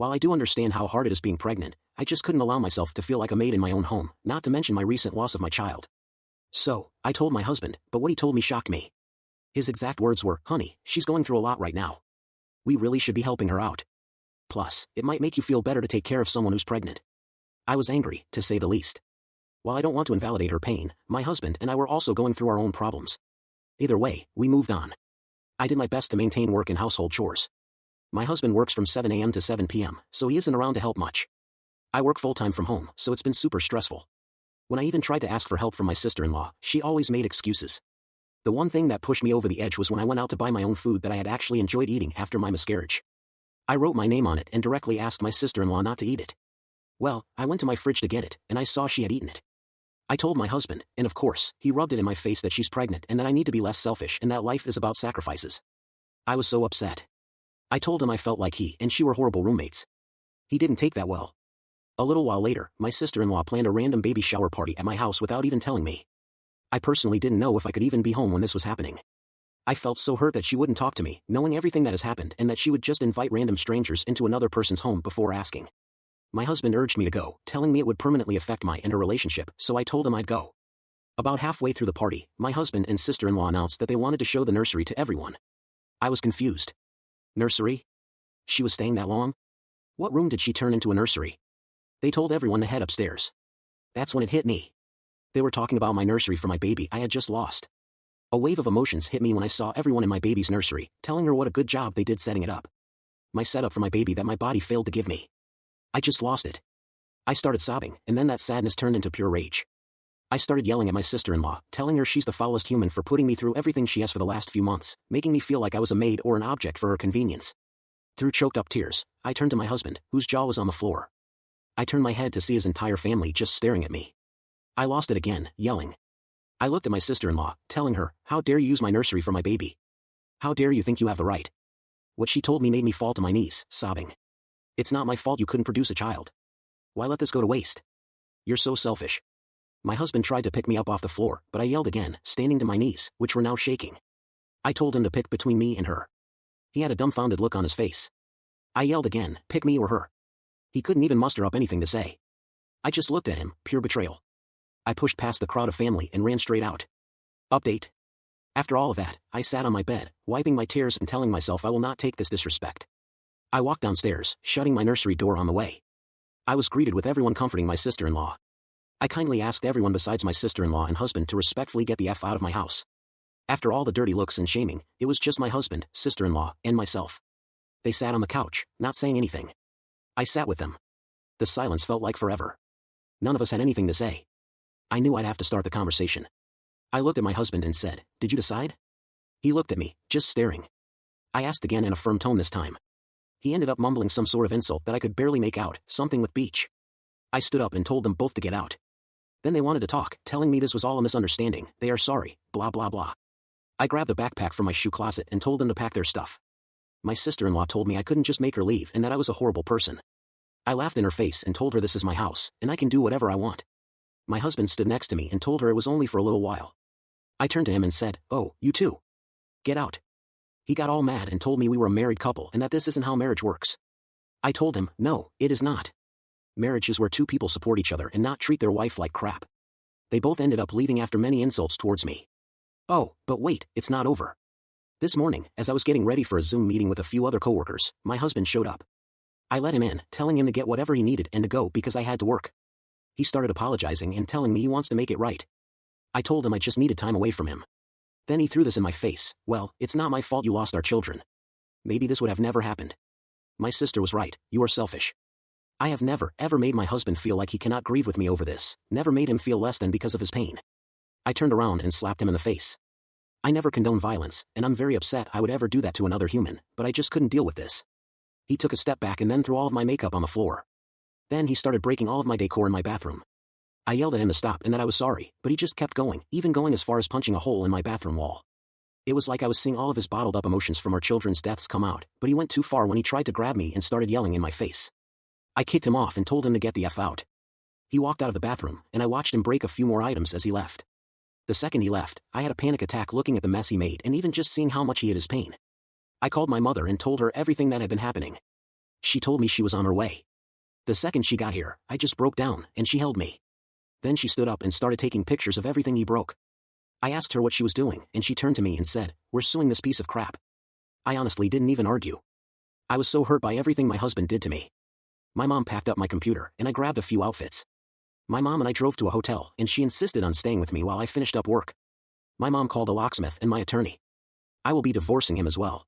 While I do understand how hard it is being pregnant, I just couldn't allow myself to feel like a maid in my own home, not to mention my recent loss of my child. So, I told my husband, but what he told me shocked me. His exact words were, "Honey, she's going through a lot right now. We really should be helping her out. Plus, it might make you feel better to take care of someone who's pregnant." I was angry, to say the least. While I don't want to invalidate her pain, my husband and I were also going through our own problems. Either way, we moved on. I did my best to maintain work and household chores. My husband works from 7 a.m. to 7 p.m., so he isn't around to help much. I work full-time from home, so it's been super stressful. When I even tried to ask for help from my sister-in-law, she always made excuses. The one thing that pushed me over the edge was when I went out to buy my own food that I had actually enjoyed eating after my miscarriage. I wrote my name on it and directly asked my sister-in-law not to eat it. Well, I went to my fridge to get it, and I saw she had eaten it. I told my husband, and of course, he rubbed it in my face that she's pregnant and that I need to be less selfish and that life is about sacrifices. I was so upset. I told him I felt like he and she were horrible roommates. He didn't take that well. A little while later, my sister-in-law planned a random baby shower party at my house without even telling me. I personally didn't know if I could even be home when this was happening. I felt so hurt that she wouldn't talk to me, knowing everything that has happened and that she would just invite random strangers into another person's home before asking. My husband urged me to go, telling me it would permanently affect my and her relationship, so I told him I'd go. About halfway through the party, my husband and sister-in-law announced that they wanted to show the nursery to everyone. I was confused. Nursery? She was staying that long? What room did she turn into a nursery? They told everyone to head upstairs. That's when it hit me. They were talking about my nursery for my baby I had just lost. A wave of emotions hit me when I saw everyone in my baby's nursery, telling her what a good job they did setting it up. My setup for my baby that my body failed to give me. I just lost it. I started sobbing, and then that sadness turned into pure rage. I started yelling at my sister-in-law, telling her she's the foulest human for putting me through everything she has for the last few months, making me feel like I was a maid or an object for her convenience. Through choked-up tears, I turned to my husband, whose jaw was on the floor. I turned my head to see his entire family just staring at me. I lost it again, yelling. I looked at my sister-in-law, telling her, "How dare you use my nursery for my baby? How dare you think you have the right?" What she told me made me fall to my knees, sobbing. "It's not my fault you couldn't produce a child. Why let this go to waste? You're so selfish." My husband tried to pick me up off the floor, but I yelled again, standing to my knees, which were now shaking. I told him to pick between me and her. He had a dumbfounded look on his face. I yelled again, "Pick me or her." He couldn't even muster up anything to say. I just looked at him, pure betrayal. I pushed past the crowd of family and ran straight out. Update. After all of that, I sat on my bed, wiping my tears and telling myself I will not take this disrespect. I walked downstairs, shutting my nursery door on the way. I was greeted with everyone comforting my sister-in-law. I kindly asked everyone besides my sister-in-law and husband to respectfully get the F out of my house. After all the dirty looks and shaming, it was just my husband, sister-in-law, and myself. They sat on the couch, not saying anything. I sat with them. The silence felt like forever. None of us had anything to say. I knew I'd have to start the conversation. I looked at my husband and said, "Did you decide?" He looked at me, just staring. I asked again in a firm tone this time. He ended up mumbling some sort of insult that I could barely make out, something with beach. I stood up and told them both to get out. Then they wanted to talk, telling me this was all a misunderstanding, they are sorry, blah blah blah. I grabbed a backpack from my shoe closet and told them to pack their stuff. My sister-in-law told me I couldn't just make her leave and that I was a horrible person. I laughed in her face and told her this is my house, and I can do whatever I want. My husband stood next to me and told her it was only for a little while. I turned to him and said, "Oh, you too. Get out." He got all mad and told me we were a married couple and that this isn't how marriage works. I told him, "No, it is not. Marriage is where two people support each other and not treat their wife like crap." They both ended up leaving after many insults towards me. Oh, but wait, it's not over. This morning, as I was getting ready for a Zoom meeting with a few other coworkers, my husband showed up. I let him in, telling him to get whatever he needed and to go because I had to work. He started apologizing and telling me he wants to make it right. I told him I just needed time away from him. Then he threw this in my face, "Well, it's not my fault you lost our children. Maybe this would have never happened. My sister was right, you are selfish." I have never, ever made my husband feel like he cannot grieve with me over this, never made him feel less than because of his pain. I turned around and slapped him in the face. I never condone violence, and I'm very upset I would ever do that to another human, but I just couldn't deal with this. He took a step back and then threw all of my makeup on the floor. Then he started breaking all of my decor in my bathroom. I yelled at him to stop and that I was sorry, but he just kept going, even going as far as punching a hole in my bathroom wall. It was like I was seeing all of his bottled up emotions from our children's deaths come out, but he went too far when he tried to grab me and started yelling in my face. I kicked him off and told him to get the F out. He walked out of the bathroom, and I watched him break a few more items as he left. The second he left, I had a panic attack looking at the mess he made and even just seeing how much he hid his pain. I called my mother and told her everything that had been happening. She told me she was on her way. The second she got here, I just broke down, and she held me. Then she stood up and started taking pictures of everything he broke. I asked her what she was doing, and she turned to me and said, "We're suing this piece of crap." I honestly didn't even argue. I was so hurt by everything my husband did to me. My mom packed up my computer, and I grabbed a few outfits. My mom and I drove to a hotel, and she insisted on staying with me while I finished up work. My mom called a locksmith and my attorney. I will be divorcing him as well.